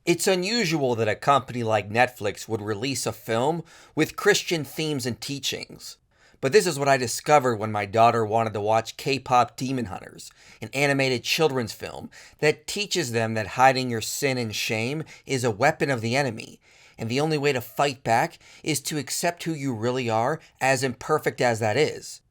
It's unusual that a company like Netflix would release a film with Christian themes and teachings. But this is what I discovered when my daughter wanted to watch K-Pop Demon Hunters, an animated children's film that teaches them that hiding your sin and shame is a weapon of the enemy, and the only way to fight back is to accept who you really are, as imperfect as that is.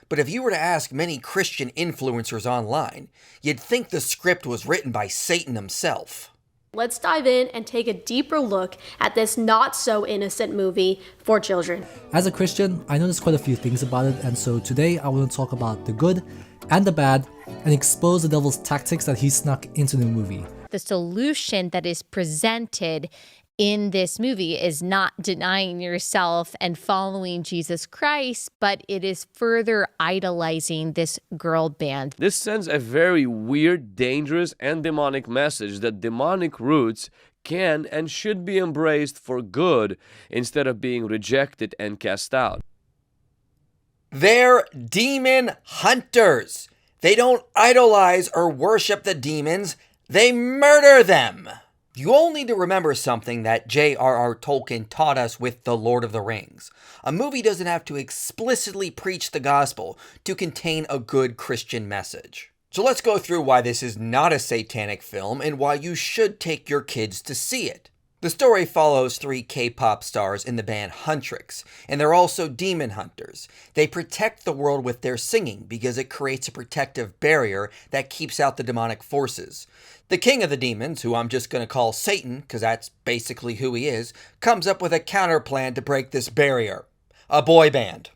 But if you were to ask many Christian influencers online, you'd think the script was written by Satan himself. Let's dive in and take a deeper look at this not-so-innocent movie for children. As a Christian, I noticed quite a few things about it, and so today I want to talk about the good and the bad and expose the devil's tactics that he snuck into the movie. The solution that is presented in this movie is not denying yourself and following Jesus Christ, but it is further idolizing this girl band. This sends a very weird, dangerous, and demonic message that demonic roots can and should be embraced for good instead of being rejected and cast out. They're demon hunters. They don't idolize or worship the demons, they murder them. You all need to remember something that J.R.R. Tolkien taught us with The Lord of the Rings. A movie doesn't have to explicitly preach the gospel to contain a good Christian message. So let's go through why this is not a satanic film and why you should take your kids to see it. The story follows 3 K-pop stars in the band Huntrix, and they're also demon hunters. They protect the world with their singing because it creates a protective barrier that keeps out the demonic forces. The king of the demons, who I'm just going to call Satan, because that's basically who he is, comes up with a counter plan to break this barrier. A boy band.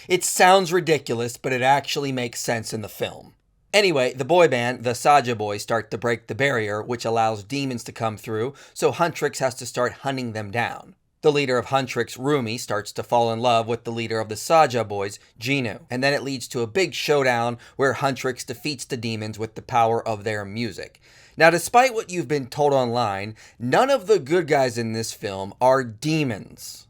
It sounds ridiculous, but it actually makes sense in the film. Anyway, the boy band, the Saja Boys, start to break the barrier, which allows demons to come through, so Huntrix has to start hunting them down. The leader of Huntrix, Rumi, starts to fall in love with the leader of the Saja Boys, Geno, and then it leads to a big showdown where Huntrix defeats the demons with the power of their music. Now, despite what you've been told online, none of the good guys in this film are demons.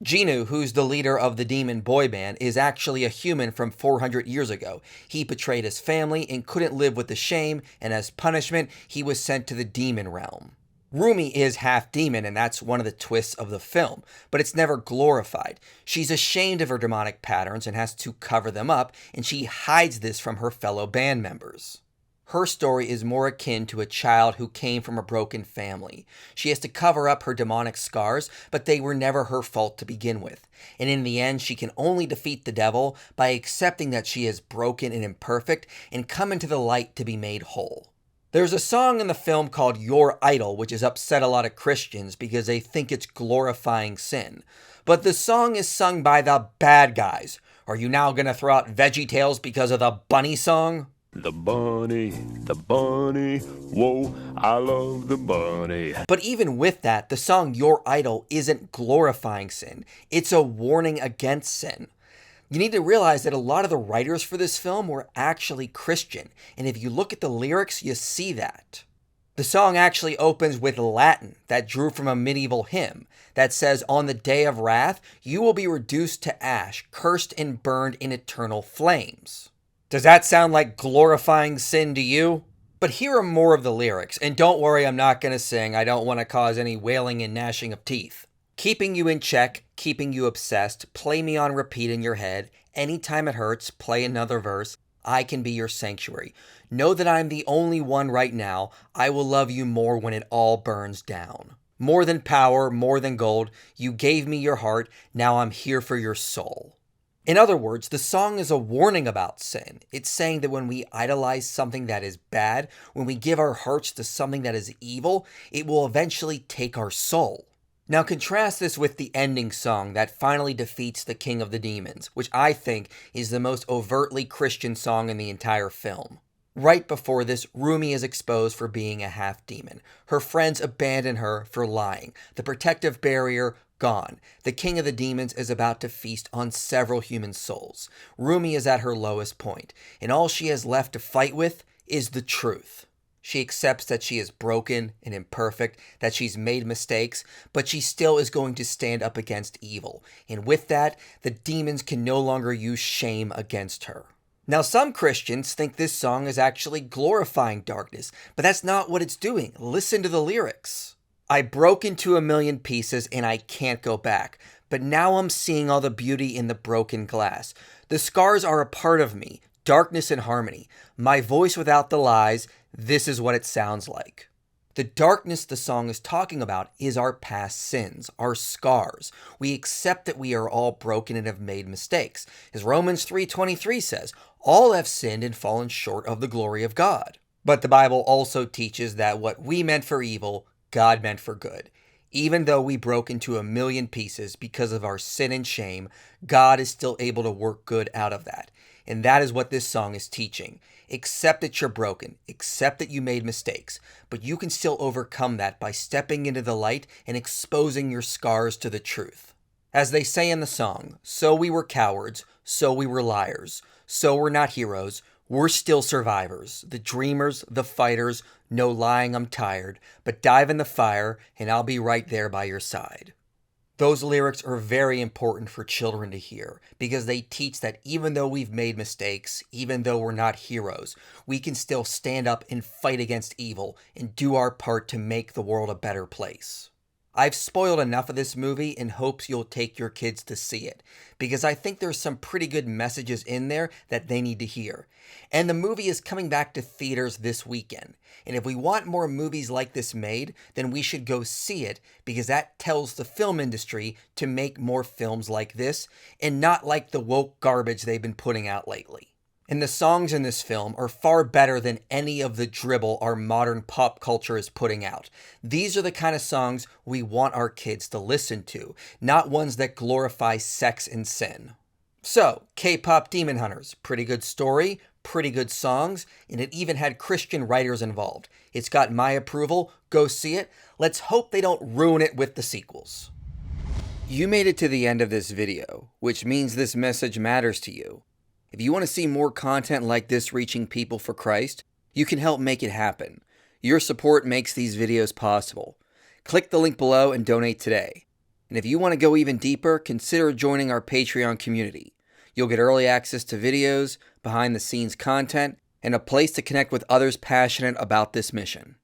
Geno, who's the leader of the demon boy band, is actually a human from 400 years ago. He betrayed his family and couldn't live with the shame, and as punishment, he was sent to the demon realm. Rumi is half demon, and that's one of the twists of the film, but it's never glorified. She's ashamed of her demonic patterns and has to cover them up, and she hides this from her fellow band members. Her story is more akin to a child who came from a broken family. She has to cover up her demonic scars, but they were never her fault to begin with. And in the end, she can only defeat the devil by accepting that she is broken and imperfect and come into the light to be made whole. There's a song in the film called Your Idol, which has upset a lot of Christians because they think it's glorifying sin. But the song is sung by the bad guys. Are you now going to throw out VeggieTales because of the bunny song? The bunny, whoa, I love the bunny. But even with that, the song Your Idol isn't glorifying sin. It's a warning against sin. You need to realize that a lot of the writers for this film were actually Christian, and if you look at the lyrics, you see that. The song actually opens with Latin that drew from a medieval hymn that says, "On the day of wrath, you will be reduced to ash, cursed and burned in eternal flames." Does that sound like glorifying sin to you? But here are more of the lyrics, and don't worry, I'm not going to sing. I don't want to cause any wailing and gnashing of teeth. Keeping you in check, keeping you obsessed, play me on repeat in your head. Anytime it hurts, play another verse. I can be your sanctuary. Know that I'm the only one right now. I will love you more when it all burns down. More than power, more than gold. You gave me your heart. Now I'm here for your soul. In other words, the song is a warning about sin. It's saying that when we idolize something that is bad, when we give our hearts to something that is evil, it will eventually take our soul. Now contrast this with the ending song that finally defeats the king of the demons, which I think is the most overtly Christian song in the entire film. Right before this, Rumi is exposed for being a half-demon. Her friends abandon her for lying. The protective barrier gone. The king of the demons is about to feast on several human souls. Rumi is at her lowest point, and all she has left to fight with is the truth. She accepts that she is broken and imperfect, that she's made mistakes, but she still is going to stand up against evil. And with that, the demons can no longer use shame against her. Now, some Christians think this song is actually glorifying darkness, but that's not what it's doing. Listen to the lyrics. I broke into a million pieces and I can't go back, but now I'm seeing all the beauty in the broken glass. The scars are a part of me, darkness and harmony. My voice without the lies, this is what it sounds like. The darkness the song is talking about is our past sins, our scars. We accept that we are all broken and have made mistakes. As Romans 3:23 says, all have sinned and fallen short of the glory of God. But the Bible also teaches that what we meant for evil, God meant for good. Even though we broke into a million pieces because of our sin and shame, God is still able to work good out of that. And that is what this song is teaching. Accept that you're broken. Accept that you made mistakes. But you can still overcome that by stepping into the light and exposing your scars to the truth. As they say in the song, so we were cowards, so we were liars, so we're not heroes, we're still survivors. The dreamers, the fighters, no lying, I'm tired, but dive in the fire and I'll be right there by your side. Those lyrics are very important for children to hear because they teach that even though we've made mistakes, even though we're not heroes, we can still stand up and fight against evil and do our part to make the world a better place. I've spoiled enough of this movie in hopes you'll take your kids to see it because I think there's some pretty good messages in there that they need to hear. And the movie is coming back to theaters this weekend. And if we want more movies like this made, then we should go see it because that tells the film industry to make more films like this and not like the woke garbage they've been putting out lately. And the songs in this film are far better than any of the dribble our modern pop culture is putting out. These are the kind of songs we want our kids to listen to, not ones that glorify sex and sin. So, K-pop Demon Hunters, pretty good story, pretty good songs, and it even had Christian writers involved. It's got my approval, go see it. Let's hope they don't ruin it with the sequels. You made it to the end of this video, which means this message matters to you. If you want to see more content like this reaching people for Christ, you can help make it happen. Your support makes these videos possible. Click the link below and donate today. And if you want to go even deeper, consider joining our Patreon community. You'll get early access to videos, behind-the-scenes content, and a place to connect with others passionate about this mission.